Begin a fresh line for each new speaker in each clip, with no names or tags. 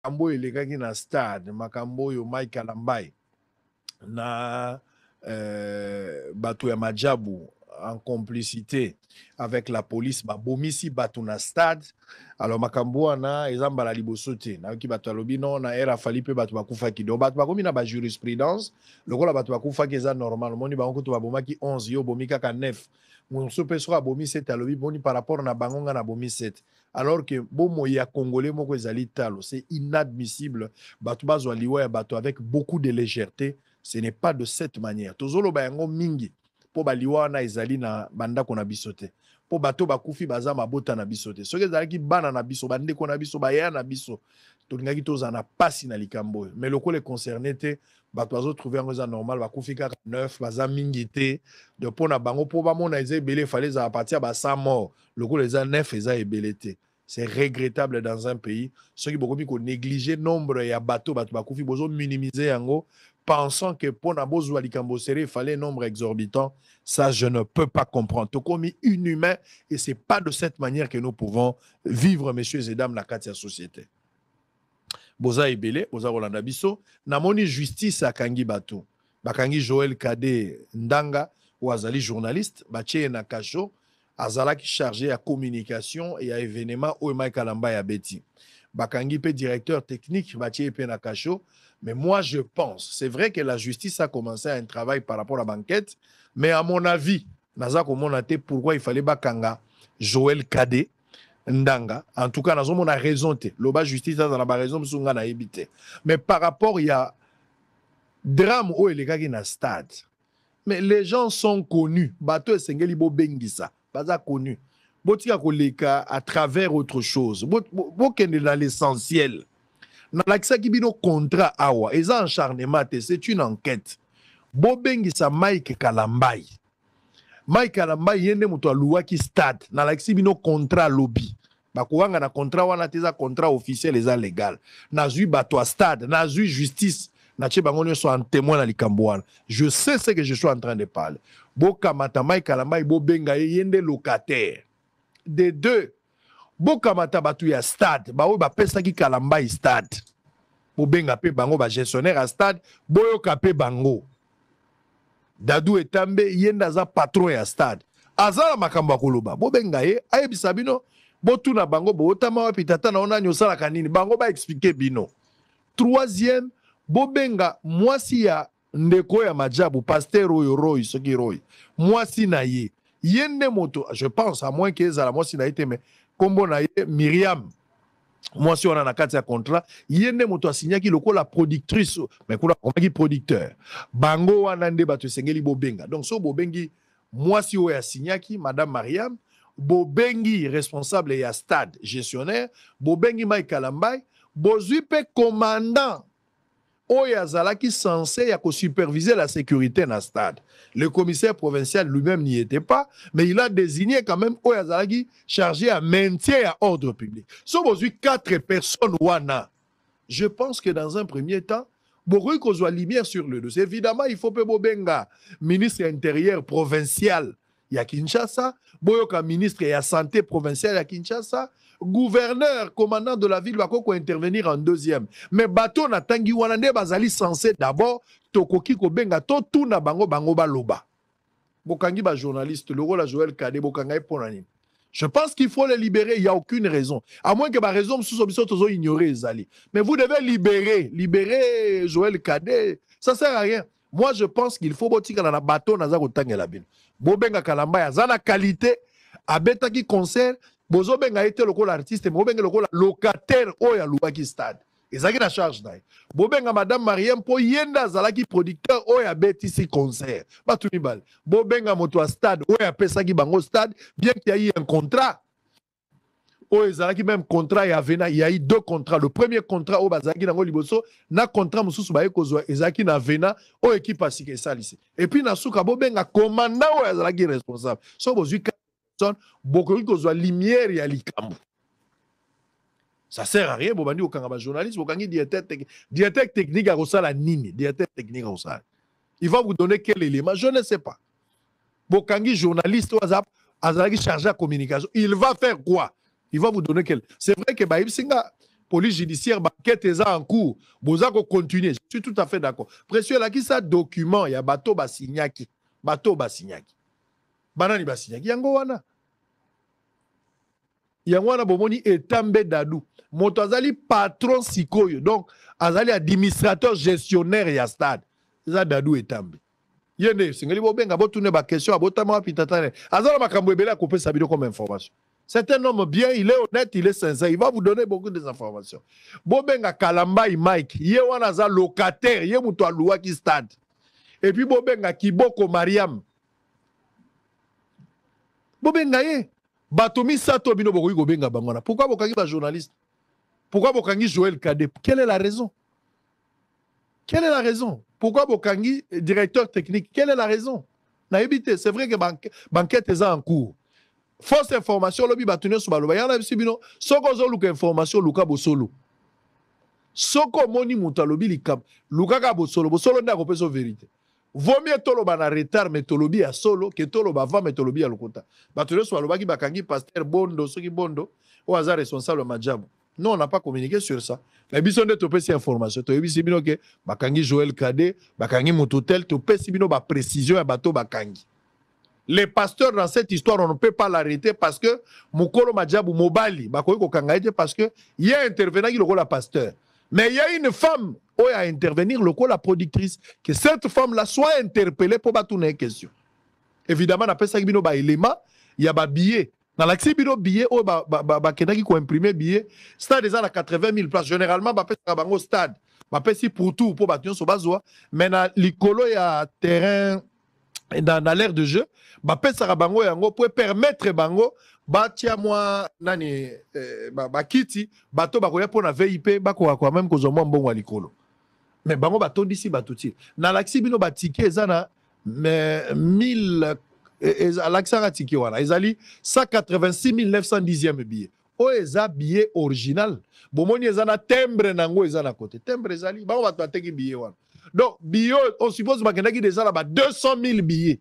makambo elekaki na stade makambo yo Mike Alambai na bato ya Majabu en complicité avec la police bomisi bato na stade. Alors makambo na ezamba la libosote na ki bato alobi non na era fali pe bato bakufa ki do bato bakomi na ba jurisprudence lokola bato bakufa ki eza normal moni bango to babomaki 11 yo bomika ka 9 mon sope sera bomi 7 alobi boni par rapport na bangonga na bomi 7 alors que bomo ya congolais moko ezali talo c'est inadmissible bato bazwa liwa ya bato avec beaucoup de légèreté. Ce n'est pas de cette manière. Tozolo bayango mingi po baliwa na ezali na banda ko na bisote. Po bato bakufi baza mabota na bisote. Soki ezalaki bana na biso bande ko na biso baya na biso. Tolingaki toza na pasi na likambo. Mais loko les concernés te bato bazo trouver ngo za normal bakufi ka 9 baza mingi te de pona bango po ba mona eze belé fallait za partir ba 100 morts. Loko les 9 eza ebelé te. C'est regrettable dans un pays. Ceux qui beaucoup ko négliger nombre ya bateau bato bakufi bozo minimiser yango. Pensant que pour Nabozo Alikambo Seré, il fallait un nombre exorbitant, ça je ne peux pas comprendre. Tout comme inhumain, et ce n'est pas de cette manière que nous pouvons vivre, messieurs et dames, la Katia société. Boza Ebele, Boza Rolanda Bisso, Namoni justice à Kangi Batou. Bakangi Joël Kade Ndanga, ou Azali journaliste, Baché Nakacho, Azalaki chargé à communication et à événements, Oema Kalamba et Abeti. Bakangi P directeur technique, Baché Nakacho. Mais moi, je pense, c'est vrai que la justice a commencé un travail par rapport à la banquette, mais à mon avis, pourquoi il fallait Bakanga, Joël Kade, Ndanga, en tout cas, on a raison, la justice a raison, mais par rapport, il y a drame où il y a un stade. Mais les gens sont connus, Bato et Sengeli Bo Bengisa, pas connu. Botika Koleka à travers autre chose, Bokende dans l'essentiel. Dans l'accès qui bino contrat awa, et ça encharnement, c'est une enquête. Bobengi sa Mike Kalambai. Mike Kalambai yende muto aluwa ki stade. Dans l'accès bino contrat lobby. Bakouanga na contrat wana teza contrat officiel et légal. Na zui bato stade, na zui justice. Na che bango soit un témoin na likambouana. Je sais ce que je suis en train de parler. Boka mata Mike Kalambai bobenga yende locataire. Des deux. Boka mata batu ya stade, bao ba pesa ki Kalambai stade. Bo benga pe bango ba gestionnaire à stade, boyo kapé bango. Dadou etambe yenda za patron ya stade. Azala makamba koloba, bo benga ye, ayebisa bino, bo tuna bango bo otama wapi tata na ona nyosala kanini, bango ba expliquer bino. Troisième, bo benga mwasi ya ndeko ya Majabu, pasteur oyo Roy, soki Roy. Mwasi na ye. Yende moto, je pense à moins que ezala mwasi na ye mais Kombo na ye Myriam, moi si on a un cas de contrat, yende moto a signé qui loko la productrice, mais qu'on a qui producteur. Bango wanande batu sengeli bobenga. Donc so bobengi, moi si on a signé qui Madame Mariam, bobengi responsable et à stade gestionnaire, bobengi Mike Kalambai, bozuipe commandant. Oyazala qui censé superviser la sécurité dans le stade. Le commissaire provincial lui-même n'y était pas, mais il a désigné quand même Oyazala qui chargé à maintien et à ordre public. Sauf aujourd'hui 4 personnes wana. Je pense que dans un premier temps, beaucoup qu'on soit lumière sur le dossier. Évidemment, il faut que Bobenga, ministre intérieur provincial, il y a Kinshasa, Boyoka ministre et la santé provinciale à Kinshasa, gouverneur, commandant de la ville, va intervenir en deuxième. Mais bateau na tangi wanande bazali censé d'abord tokoki ko benga to tout na bango bango baloba. Bokangi ba journaliste, le rôle à Joël Kade bokanga ponani. Je pense qu'il faut les libérer, il n'y a aucune raison. À moins que ma raison sous obligation de ignorer Zali. Mais vous devez libérer Joël Kade, ça sert à rien. Moi je pense qu'il faut botika na bateau na za ko tangela bin. Bobenga Kalamba ya zana qualité abeta qui concert bozo benga été local artiste mais bobenga local locataire oya luaki stade ezaki na charge nae bobenga madame Mariam po yenda zalaki producteur oya betisi concert batu mibale bobenga moto a stade oya pesaki bango stade bien qu'il y a eu un contrat oya zalaki même contrat ya vena il y a eu 2 contrats le premier contrat o bazaki nango liboso na contrat mususu baye kozwa ezaki na vena o équipe asike salisi et puis na suka bobenga commandant oya zalaki responsable so bozui beaucoup de lumière et à likambo. Ça sert à rien, bobandi au kangaba journaliste, bokangi diétèque technique à Rosala Nini, diétèque technique à Rosala. Il va vous donner quel élément, je ne sais pas. Bokangi journaliste au WhatsApp, Azalaki chargé à communication, il va faire quoi? Il va vous donner quel. C'est vrai que Baïb Singa, police judiciaire, enquête est en cours. Vous allez continuer. Je suis tout à fait d'accord. Précieux, là, qui ça document, il y a bateau basignaki. Bateau basignaki. Banani basignaki. Yango wana. Yango wana bomoni etambe dadou. Moto azali patron sikoyo. Donc, azali administrateur gestionnaire ya stade. Ça dadou etambe. Yende, singeli bobenga botune ba question abotama pitatane. Azala makambo ebele a couper sabino comme information. C'est un homme bien, il est honnête, il est sincère. Il va vous donner beaucoup d'informations. Bobenga Kalambai Mike, il y a un locataire, il y a un loi qui stade. Et puis Bobenga Kiboko Mariam. Bobenga ye. Batomi Sato Bino Bokoui Bobenga Bangwana. Pourquoi Bokangi ba journaliste? Pourquoi Bokangi Joël Kadé? Quelle est la raison? Quelle est la raison? Pourquoi Bokangi directeur technique? Quelle est la raison? C'est vrai que banquette est en cours. Fausse information, lobi batune sur baloba. Yana bisibino, soko zo luka information luka bosolo. Soko moni mutalobi likab, luka ka bosolo, bosolo nda kopeso vérité. Vaut mieux toloba na retard metolobi à solo que toloba va metolobi à lokota. Batune sur baloba ki bakangi pasteur Bondo, soki Bondo, ou hasard responsable Majabu. Non, on n'a pas communiqué sur ça. Mais bisonde topé ces informations. To bisibino ke bakangi Joël Kadé, bakangi mototel, topé sibino ba précision à bateau bakangi. Les pasteurs dans cette histoire, on ne peut pas l'arrêter parce que Mukolo Madjabou Mobali, parce qu'il y a intervenant qui est le pasteur. Mais il y a une femme qui a intervenir, la productrice, que cette femme-là soit interpellée pour battre une question. Évidemment, après ça, il y a des éléments, il y a des billets. Dans l'accès bino billet, qui ont imprimé billet, stade déjà à 80 000 places. Généralement, au stade, si pour tout, pour battre sur bazoa, mais dans l'icolo, il y a terrain. Dans l'air de jeu, bango yango pour permettre bango batia moi nani bakiti bato bakoya pour na VIP bako kwa même kozomwa mbongo likolo. Mais bango bato d'ici batuti. Na laxi bino batike ezana 1000 alaxa tike wana ezali 186 910e billet. O eza billet original. Bomoni ezana timbre nango ezana côté. Timbre ezali bango bato bateki billet wana. Donc, billets, on suppose qu'il y a déjà là 200 000 billets.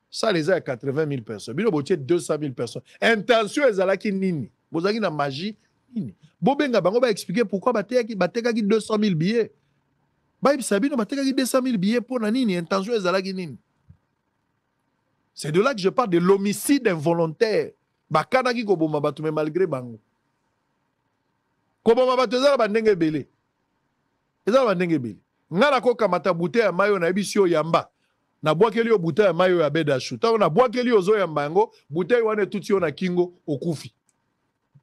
Ça, les a 80 000 personnes. Bino botier 200 000 personnes. Intention, ils là qui nini. Vous avez une magie. Nini. Bobenga bango va expliquer pourquoi bateka 200 000 billets. Baïb Sabino bateka 200 000 billets pour nini. Intention, ils là qui nini. C'est de là que je parle de l'homicide involontaire. Bakana ki koboma batu mais malgré bango. Koboma batu ezala bandenge belé. Ezala bandenge belé. Ngana ko kamata bouteille ya mayo na ebisio yamba na boakeli yo bouteille ya mayo ya beda chuta na boakeli yo zo yamba ngo bouteille wane tuti yo na kingo okufi.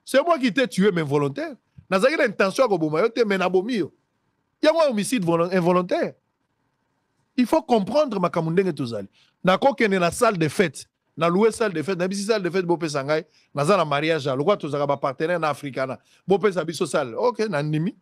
C'est moi qui t'ai tué mais volontaire. Nazaki na intention ko boma yo te mais na bomi yo. Yango homicide involontaire. Il faut comprendre makamundenge tozali. Na ko kene na salle de fête, na louer salle de fête, na bisi salle de fête bo pesa ngai, na za na mariage lo kwa tozaka ba partenaire na africana. Bo pesa biso salle. OK, na ndimi.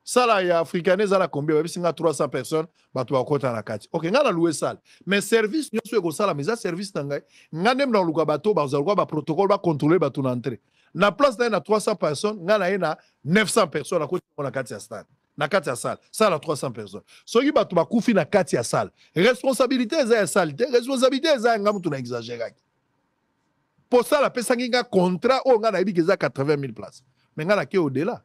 Sala ya africanais à la combien même si 300 personnes bato bakota na kati. OK, ngana louer salle. Mais service nyoso eko sala mais ça service ngai. Nganem na luka bato ba zalwa ba protocole ba contrôler bato na entrée. Na place na 300 personnes, ngana na 900 personnes na kati ya stade. Na kati ya salle. Ça la 300 personnes. Soki bato ba kufi na kati ya salle. Responsabilité eza ya salle, responsabilité eza ngamu tu na exagérer. Pour ça la pesa nginga contrat o ngana ibi keza 80 000 places. Mais ngana ke au-delà.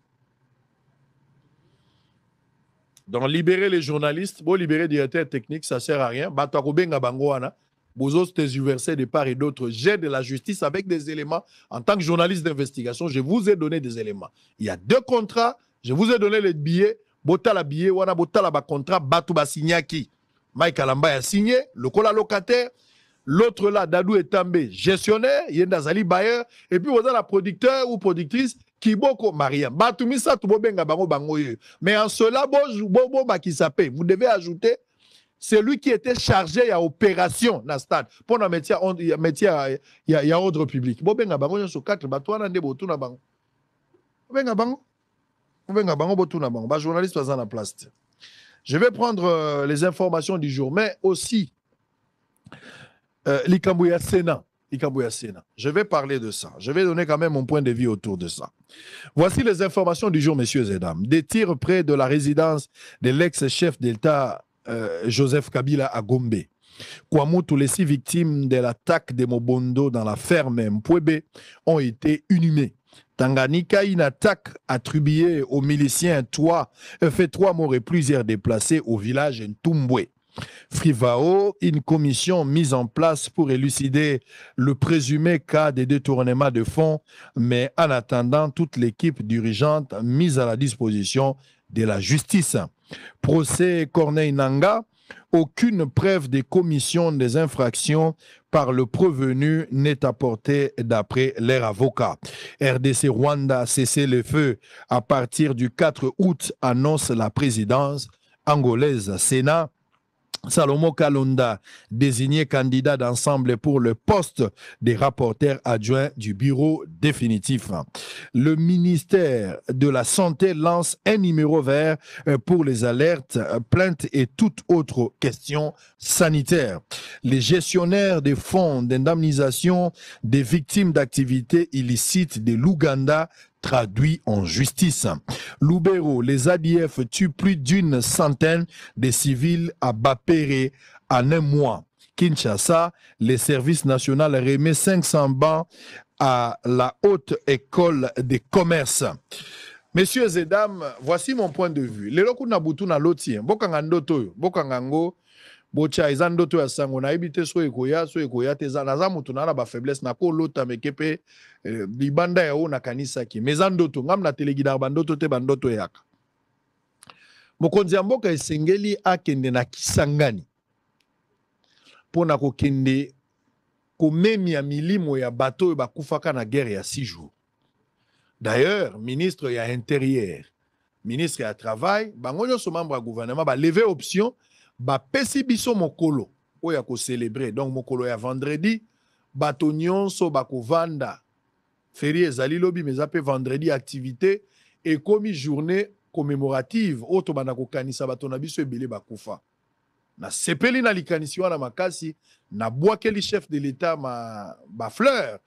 Donc, libérer les journalistes, bon, libérer les directeurs techniques, ça ne sert à rien. Batakobenga Bangoana, Bouzos versés de part et d'autre, j'ai de la justice avec des éléments. En tant que journaliste d'investigation, je vous ai donné des éléments. Il y a 2 contrats, je vous ai donné les billets. Botala billet, wana botala ba contrat, Batouba Signaki. Mike Alamba a signé, le cola locataire. L'autre là, Dadou Etambe, gestionnaire, Yendazali Bayer. Et puis, vous avez la producteur ou productrice. Kiboko Mariam. Batumisa tubobenga bango bango ye. Mais en cela, vous devez ajouter celui qui était chargé à opération dans le stade. Pour un métier, il y a ordre public. Bobenga bango sur 4 batouana de botuna bango. Bobenga bango. Bobenga bango botuna bango. Ba journaliste was en la place. Je vais prendre les informations du jour, mais aussi l'Ikambouya Sénat. Je vais parler de ça. Je vais donner quand même mon point de vue autour de ça. Voici les informations du jour, messieurs et dames. Des tirs près de la résidence de l'ex-chef d'État Joseph Kabila à Gombe. Kwamutu, les 6 victimes de l'attaque de Mobondo dans la ferme Mpwebe ont été inhumées. Tanganyika, une attaque attribuée aux miliciens fait 3 morts et plusieurs déplacés au village Ntumbwe. Frivao, une commission mise en place pour élucider le présumé cas de détournement de fonds, mais en attendant, toute l'équipe dirigeante mise à la disposition de la justice. Procès Corneille Nanga, aucune preuve de commission des infractions par le prévenu n'est apportée d'après leur avocat. RDC Rwanda a cessé le feu à partir du 4 août, annonce la présidence angolaise. Sénat, Salomon Kalonda, désigné candidat d'ensemble pour le poste des rapporteurs adjoints du bureau définitif. Le ministère de la Santé lance un numéro vert pour les alertes, plaintes et toute autre question sanitaire. Les gestionnaires des fonds d'indemnisation des victimes d'activités illicites de l'Ouganda traduit en justice. Loubero, les ADF tuent plus d'une centaine de civils à Bapéré en un mois. Kinshasa, les services nationaux remet 500 bancs à la haute école des commerces. Messieurs et dames, voici mon point de vue. Les locaux nabutu na lotien, bokangandoto, bokangango, bocha izandoto ya sango na ibite so ekoya te za mutu na ba faiblesse na ko lota mekepe libanda ya o na kanisa ki mezandoto ngam na telegida bandoto te bandoto yaka. Mokonzi mboka esengeli akende na Kisangani pona ko kende ko memi ya milimo ya bato ba kufaka na guerre ya 6 jours. D'ailleurs, ministre ya intérieur, ministre ya travail, bangonyo so membre ya gouvernement ba lever option ba pesi biso mokolo oya ko célébrer. Donc mokolo ya vendredi bato nyonso ba ko vanda férié ezali lobi mais appé vendredi activité et comme journée commémorative auto bana ko kanisa bato na biso ebele bakufa na sepeli na likanisi wana makasi na bwakeli chef de l'état ba fleur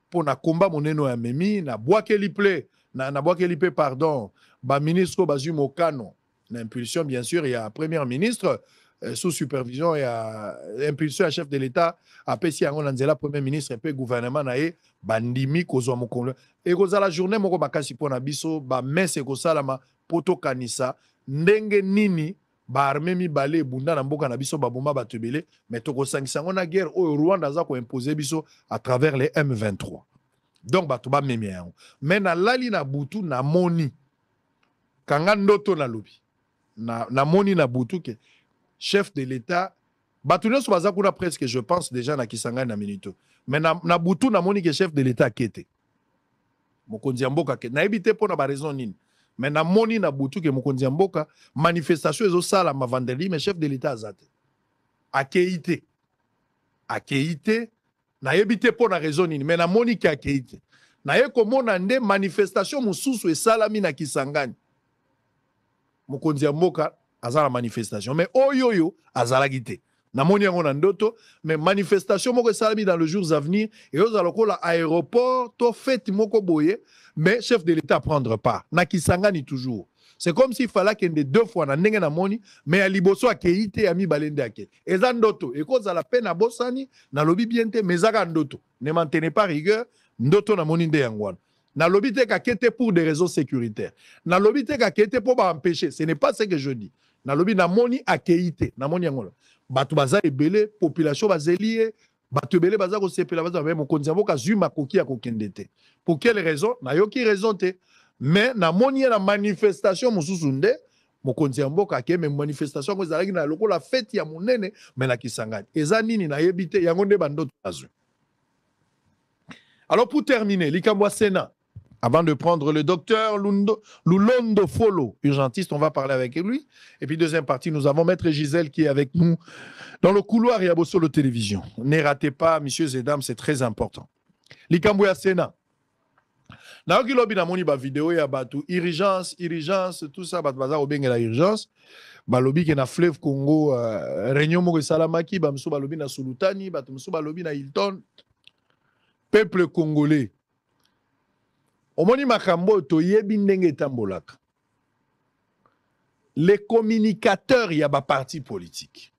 pour na combat moneno ya memi na bwakeli ple na bwakeli pe pardon ba ministre ba Mokano na impulsion bien sûr il y a premier ministre sous supervision, il y a impulsion à chef de l'État, à Pessi Angon Anzela, premier ministre, et puis gouvernement, nae, bandimi, kozo mokolo. Et koza la journée, moko bakasi pona biso, ba messe kosalama, poto kanisa, ndenge nini, ba armée mi balé, bunda na mboka na biso, ba bomba batebele, mais toko sangisa ngona guerre, au Rwanda za ko imposer biso à travers les M23. Donc, ba toba memi yango. Mais na lali na butu na moni, kanga ndoto na lobi, na moni na butu ke, chef de l'État, Batounion Soubazakuna presque, je pense déjà na Kisangani na Minito. Mais na Boutou na moni que chef de l'État kete. Mokonzi Mboka kete. Na ebité pour na ba raison nini. Mais na moni na Boutou que Mokonzi Mboka manifestation ezo sala ma vendredi mais chef de l'État azate. Akeite. Akeite na ebité pour na raison nini mais na moni ki akeite. Na ye komona nde manifestation mususu esalami na Kisangani. Mokonzi Mboka azala manifestation mais oyoyo azala gite na moni yango na ndoto mais manifestation moko salami dans les jours à venir et aux alokola aéroport to fête moko boye mais chef de l'État prendre part na Kisangani toujours c'est comme s'il fallait qu'il y ait 2 fois na ndenge na moni mais à liboso akeite ami balende ake eza ndoto et cause à la peine à bosani na lobi biente mais zaka ndoto ne maintenez pas rigueur ndoto na moni nde yangwana. Na lobité kakete pour des raisons sécuritaires. Na lobité kakete pour empêcher. Ce n'est pas ce que je dis. Na lobi na moni akeite. Na moni yangola. Batu baza ebele, population bazelie, batu ebele baza ko sepela baza même mokonzi mboka zuma koki ya kokendete. Pour quelle raison? Na yoki raison te. Mais na moni na manifestation mususu nde mokonzi mboka ke même manifestation ko zalaki na lokola fête ya monene mais na Kisangani. Eza nini na yebite yango nde bandoto azu. Alors pour terminer, Likambwa Sénat. Avant de prendre le docteur Lulondo Folo, urgentiste, on va parler avec lui. Et puis deuxième partie, nous avons Maître Gisèle qui est avec nous dans le couloir et à Bossolo Télévision. Ne ratez pas, messieurs et dames, c'est très important. Likambouya Sénat. Naoki lobi na moni ba vidéo ya batu urgence, tout ça baza obenge la urgence. Ba lobi ke na fleuve Congo réunion mo salamaki ba mso ba lobi na Sulutani, batu mso ba lobi na Hilton. Peuple congolais. Omoni makambo toyebi ndenge tambolaka. Les communicateurs y a ba parti politique.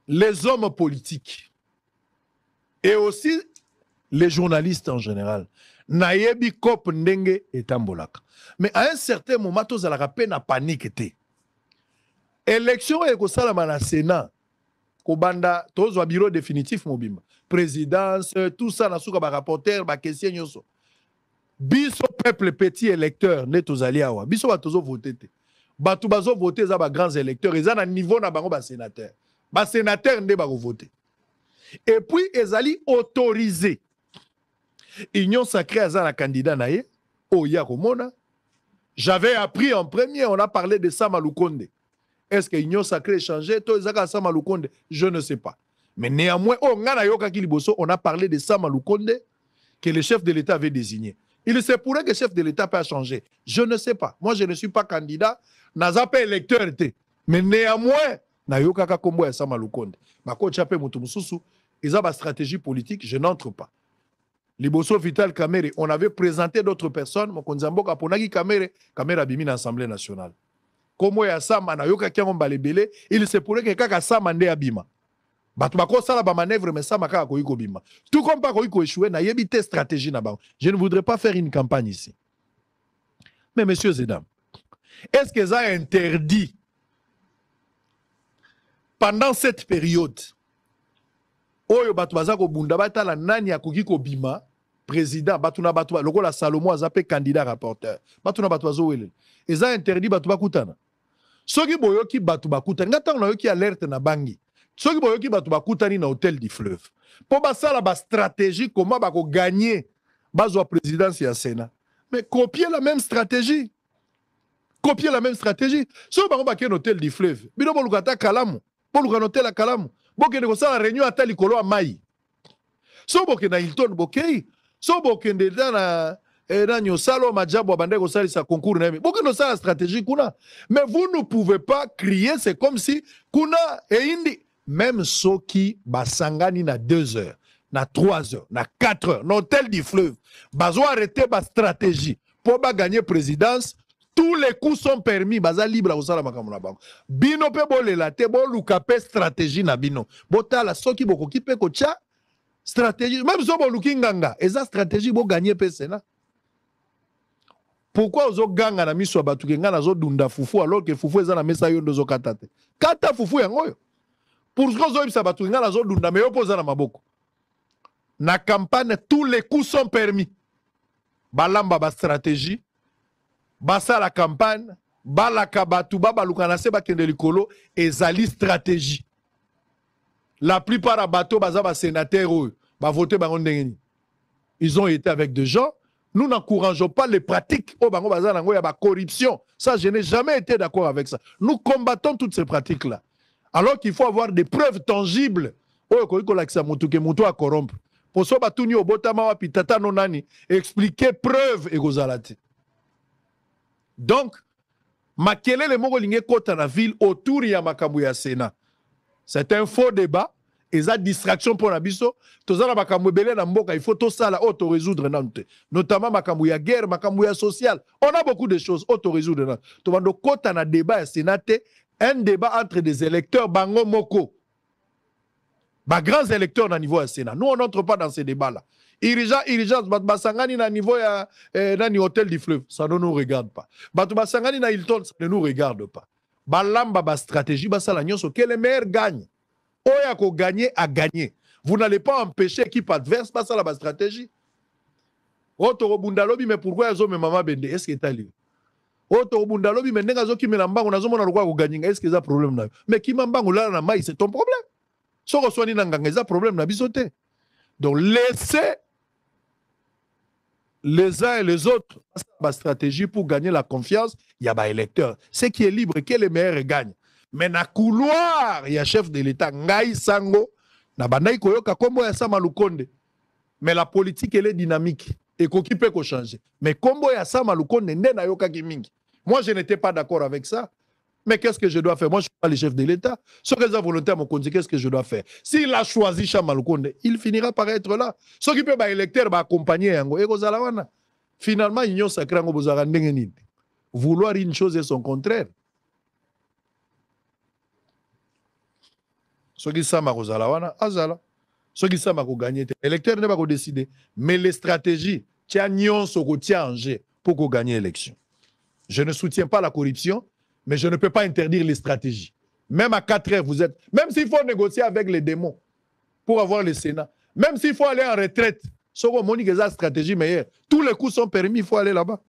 Les hommes politiques et aussi les journalistes en général. nayebi cop ndenge etambolaka. Mais à un certain moment, tous la peine na panique était. Élection et kosalama na Sénat. Kobanda, tous au bureau définitif mobimba. Présidence, tout ça na souka ba rapporteur, ba question nyoso. Biso peuple petit électeur, ne tozali awa. Biso ba tozo voter te. Batu bazo voter za ba grands électeurs, ils na niveau na bango ba sénateur. Ba sénateur nde ba voter. Et puis ezali autorisé. Union sacrée aza na candidat na ye, oya komona. J'avais appris en premier, on a parlé de Sama Lukonde. Est-ce que Union sacrée changé? Sama Lukonde, je ne sais pas. Mais néanmoins, on a parlé de Sama Lukonde que le chef de l'État avait désigné. Il se pourrait que le chef de l'État peut changer. Je ne sais pas. Moi, je ne suis pas candidat. Naza pas électeur. Mais néanmoins, Nayoka Kombo et Sama Lukonde. Ma coach appelle Moutoumoussou. Ils ont une stratégie politique. Je n'entre pas. Liboso Vital Kamere, on avait présenté d'autres personnes. Mon konzambo kaponaki Kamere bimi na Assemblée nationale. Comme ya Sama na yoka kiango balebele, il se pourrait que kaka Sama nde abima. Batu bako sala ba manœuvre mais Sama kaka koiko bima. Tout comme pas koiko échoué na yebite stratégie na ba. Je ne voudrais pas faire une campagne ici. Mais messieurs et dames, est-ce que ça a interdit pendant cette période oyo batu bazako bunda batala nani akoki ko bima président batuna batu lokola Salomo azape candidat rapporteur batuna batu bazo wele eza interdit batu bakutana soki boyoki batu bakutana ngata na yoki alerte na bangi soki boyoki batu bakutani na hôtel du fleuve po basala ba stratégie comment bako gagner bazwa présidence ya Sénat mais copier la même stratégie so bango ba ken hôtel du fleuve bino bolukata kalamu boluka hôtel à kalamu bokende kosala réunion ata likolo ya mai so bokende na Hilton bokei so bokende na nyosalo majabo abande kosalisa concours na yeme bokende kosala stratégie kuna mais vous ne pouvez pas crier c'est comme si kuna eindi même soki basangani na 2 heures na 3 heures na 4 heures na hôtel du fleuve bazo arrêter ba stratégie pour ba gagner présidence. Tous les coups sont permis. Baza libre à osala makambo na bango. Bino pe bolela te bo luka pe stratégie na bino. Botala soki boko ki pe ko tcha stratégie même so bo luki nganga. Eza stratégie bo gagner pe Sénat. Pourquoi ozo ganga na miso batu ke ngana zo dunda fufu alors que fufu eza na mesa yo ndozo katate. Kata fufu yango yo. Pourquoi ozo ibisa batu ngana zo dunda me opoza na maboko. Na campagne tous les coups sont permis. Balamba ba stratégie. Basa la campagne, balaka batu babaluka na se bakende likolo ezali stratégie. La plupart des bateaux bazaba sénateurs ba voter bango ndengeni. Ils ont été avec des gens, nous n'encourageons pas les pratiques au bango bazana ngo ya ba corruption. Ça je n'ai jamais été d'accord avec ça. Nous combattons toutes ces pratiques là. Alors qu'il faut avoir des preuves tangibles. Oyo ko lakisa mutu ke mutu a corrompre. Pour so batuni obotama wa pitata nonani expliquer preuve et gozalati. Donc, makelele moko linge kota na ville autour ya makambo ya Sénat. C'est un faux débat. Et ça distraction pour la biso. Tozala makambo belé na mboka, il faut tout ça là auto résoudre nante. Notamment makambo ya guerre, makambo ya social. On a beaucoup de choses auto résoudre nante. Tobando kota na débat ya Sénat, un débat entre des électeurs bango moko. Ba grands électeurs na niveau ya Sénat. Nous on n'entre pas dans ces débats là. Irigence, Basangani na niveau ya nani hôtel du fleuve, ça ne nous regarde pas. Batu Basangani na Hilton, ça ne nous regarde pas. Balamba ba stratégie, basala nyonso, que le meilleur gagne. Oya ko gagner a gagner. Vous n'allez pas empêcher l'équipe adverse, basala ba stratégie. Oto Bundalobi, mais pourquoi yazo me mama bende? Est-ce que t'as lu? Oto Bundalobi, mais nenga zo ki me lambango nazo mona lokwa ko gagner. Est-ce que ça problème na? Mais ki mambango la na mai, c'est ton problème. So ko swani na nganga, ça problème na bisote. Donc laissez les uns et les autres, ma stratégie pour gagner la confiance, il y a des électeurs. Ce qui est libre, qui est le meilleur gagne. Mais dans le couloir, il y a chef de l'État, Ngai Sango, na bandai koyoka kombo ya Sama Lukonde. Mais la politique, elle est dynamique. Et qu'on peut changer. Mais kombo ya Sama Lukonde, nde na yoka kimingi. Moi, je n'étais pas d'accord avec ça. Mais qu'est-ce que je dois faire? Moi, je ne suis pas le chef de l'État. Ce que j'ai volontaire, mon conduit, qu'est-ce que je dois faire? S'il a choisi Sama Lukonde, il finira par être là. Ce qui peut électeur accompagner Yango. Finalement, l'Union sacrée, vouloir une chose et son contraire. Ce qui Sama Rozalawana, Azala. Ce qui Sama gagner. L'électeur ne va pas décider. Mais les stratégies, tia nyonso kotia en jeu pour gagner l'élection. Je ne soutiens pas la corruption, mais je ne peux pas interdire les stratégies. Même à 4 heures, vous êtes... Même s'il faut négocier avec les démons pour avoir le Sénat, même s'il faut aller en retraite, stratégie meilleure, tous les coups sont permis, il faut aller là-bas.